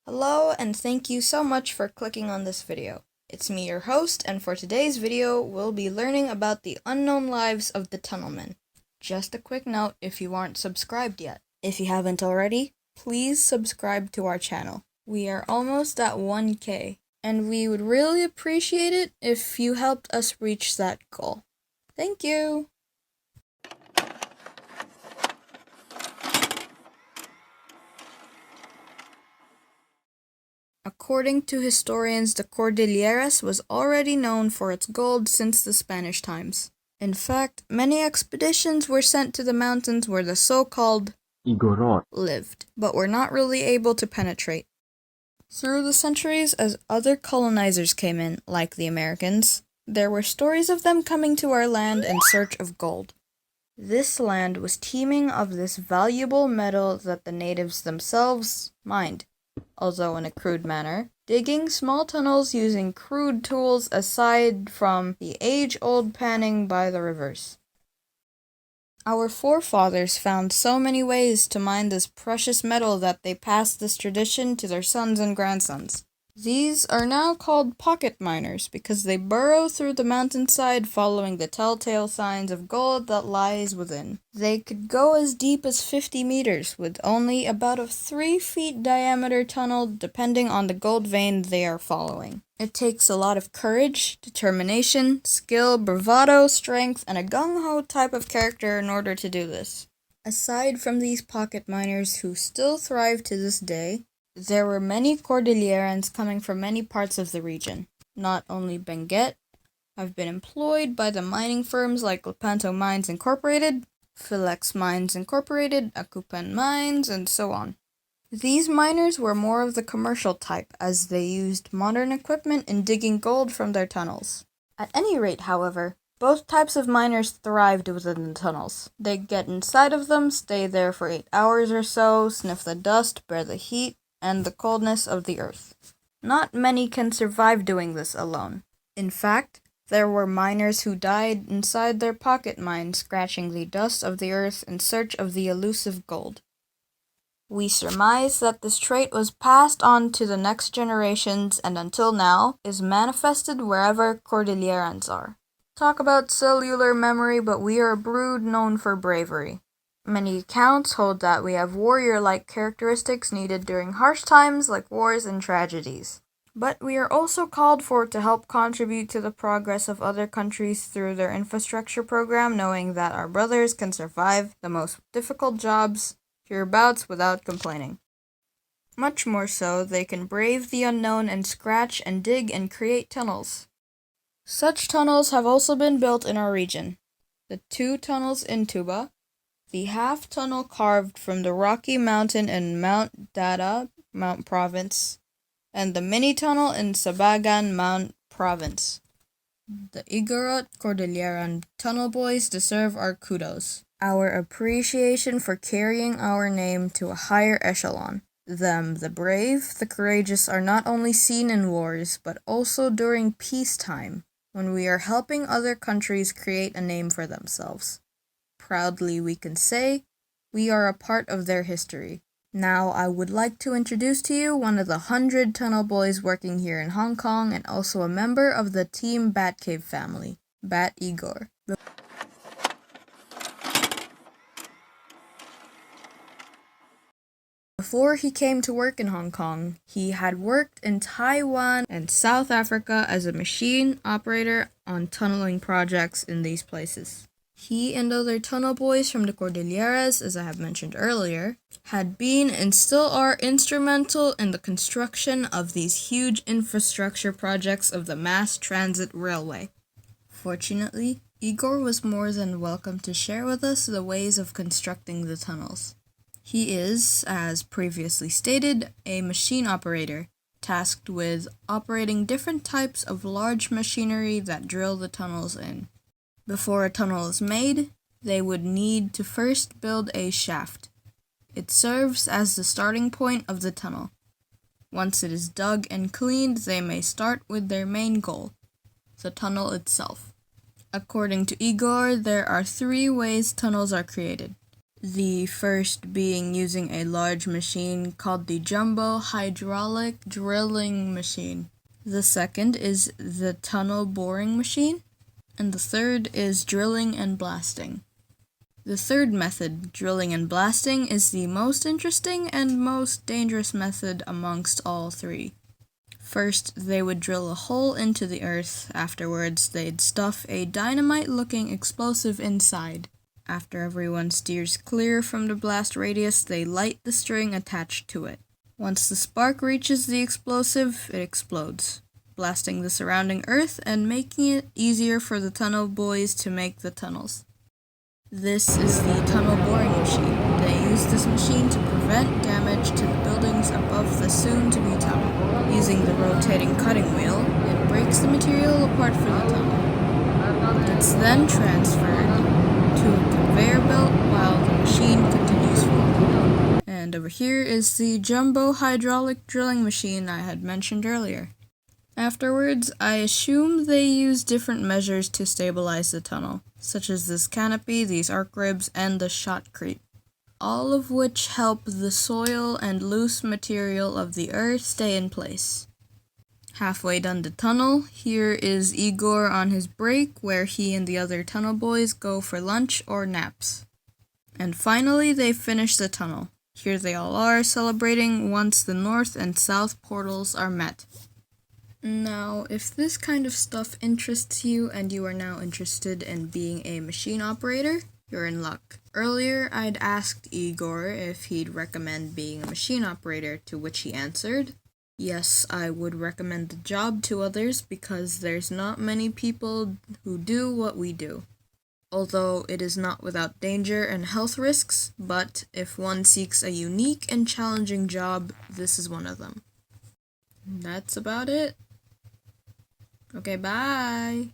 Hello, and thank you so much for clicking on this video. It's me, your host, and for today's video, we'll be learning about the unknown lives of the tunnelmen. Just a quick note if you aren't subscribed yet. If you haven't already, please subscribe to our channel. We are almost at 1K, and we would really appreciate it if you helped us reach that goal. Thank you! According to historians, the Cordilleras was already known for its gold since the Spanish times. In fact, many expeditions were sent to the mountains where the so-called Igorot lived, but were not really able to penetrate. Through the centuries, as other colonizers came in, like the Americans, there were stories of them coming to our land in search of gold. This land was teeming of this valuable metal that the natives themselves mined, although in a crude manner, digging small tunnels using crude tools aside from the age-old panning by the rivers. Our forefathers found so many ways to mine this precious metal that they passed this tradition to their sons and grandsons. These are now called pocket miners because they burrow through the mountainside following the telltale signs of gold that lies within. They could go as deep as 50 meters with only about a 3 feet diameter tunnel depending on the gold vein they are following. It takes a lot of courage, determination, skill, bravado, strength, and a gung-ho type of character in order to do this. Aside from these pocket miners who still thrive to this day, there were many Cordillerans coming from many parts of the region. Not only Benguet have been employed by the mining firms like Lepanto Mines Incorporated, Philex Mines Incorporated, Akupen Mines, and so on. These miners were more of the commercial type, as they used modern equipment in digging gold from their tunnels. At any rate, however, both types of miners thrived within the tunnels. They'd get inside of them, stay there for 8 hours or so, sniff the dust, bear the heat, and the coldness of the earth. Not many can survive doing this alone. In fact, there were miners who died inside their pocket mines scratching the dust of the earth in search of the elusive gold. We surmise that this trait was passed on to the next generations and until now is manifested wherever Cordillerans are. Talk about cellular memory, but we are a brood known for bravery. Many accounts hold that we have warrior-like characteristics needed during harsh times like wars and tragedies. But we are also called for to help contribute to the progress of other countries through their infrastructure program, knowing that our brothers can survive the most difficult jobs hereabouts without complaining. Much more so, they can brave the unknown and scratch and dig and create tunnels. Such tunnels have also been built in our region. The 2 tunnels in Tuba, the half-tunnel carved from the Rocky Mountain in Mount Dada, Mount Province, and the mini-tunnel in Sabagan, Mount Province. The Igorot Cordilleran tunnel boys deserve our kudos, our appreciation for carrying our name to a higher echelon. Them, the brave, the courageous, are not only seen in wars, but also during peacetime, when we are helping other countries create a name for themselves. Proudly we can say, we are a part of their history. Now I would like to introduce to you one of the 100 tunnel boys working here in Hong Kong and also a member of the Team Batcave family, Bat Igor. Before he came to work in Hong Kong, he had worked in Taiwan and South Africa as a machine operator on tunneling projects in these places. He and other tunnel boys from the Cordilleras, as I have mentioned earlier, had been and still are instrumental in the construction of these huge infrastructure projects of the mass transit railway. Fortunately, Igor was more than welcome to share with us the ways of constructing the tunnels. He is, as previously stated, a machine operator, tasked with operating different types of large machinery that drill the tunnels in. Before a tunnel is made, they would need to first build a shaft. It serves as the starting point of the tunnel. Once it is dug and cleaned, they may start with their main goal, the tunnel itself. According to Igor, there are 3 ways tunnels are created. The first being using a large machine called the jumbo hydraulic drilling machine. The second is the tunnel boring machine, and the third is drilling and blasting. The third method, drilling and blasting, is the most interesting and most dangerous method amongst all three. First, they would drill a hole into the earth. Afterwards, they'd stuff a dynamite-looking explosive inside. After everyone steers clear from the blast radius, they light the string attached to it. Once the spark reaches the explosive, it explodes, blasting the surrounding earth and making it easier for the tunnel boys to make the tunnels. This is the tunnel boring machine. They use this machine to prevent damage to the buildings above the soon-to-be tunnel. Using the rotating cutting wheel, it breaks the material apart for the tunnel. It's then transferred to a conveyor belt while the machine continues forward. And over here is the jumbo hydraulic drilling machine I had mentioned earlier. Afterwards, I assume they use different measures to stabilize the tunnel, such as this canopy, these arc ribs, and the shotcrete, all of which help the soil and loose material of the earth stay in place. Halfway done the tunnel, here is Igor on his break, where he and the other tunnel boys go for lunch or naps. And finally, they finish the tunnel. Here they all are, celebrating once the north and south portals are met. Now, if this kind of stuff interests you and you are now interested in being a machine operator, you're in luck. Earlier, I'd asked Igor if he'd recommend being a machine operator, to which he answered, yes, I would recommend the job to others because there's not many people who do what we do. Although it is not without danger and health risks, but if one seeks a unique and challenging job, this is one of them. That's about it. Okay, bye!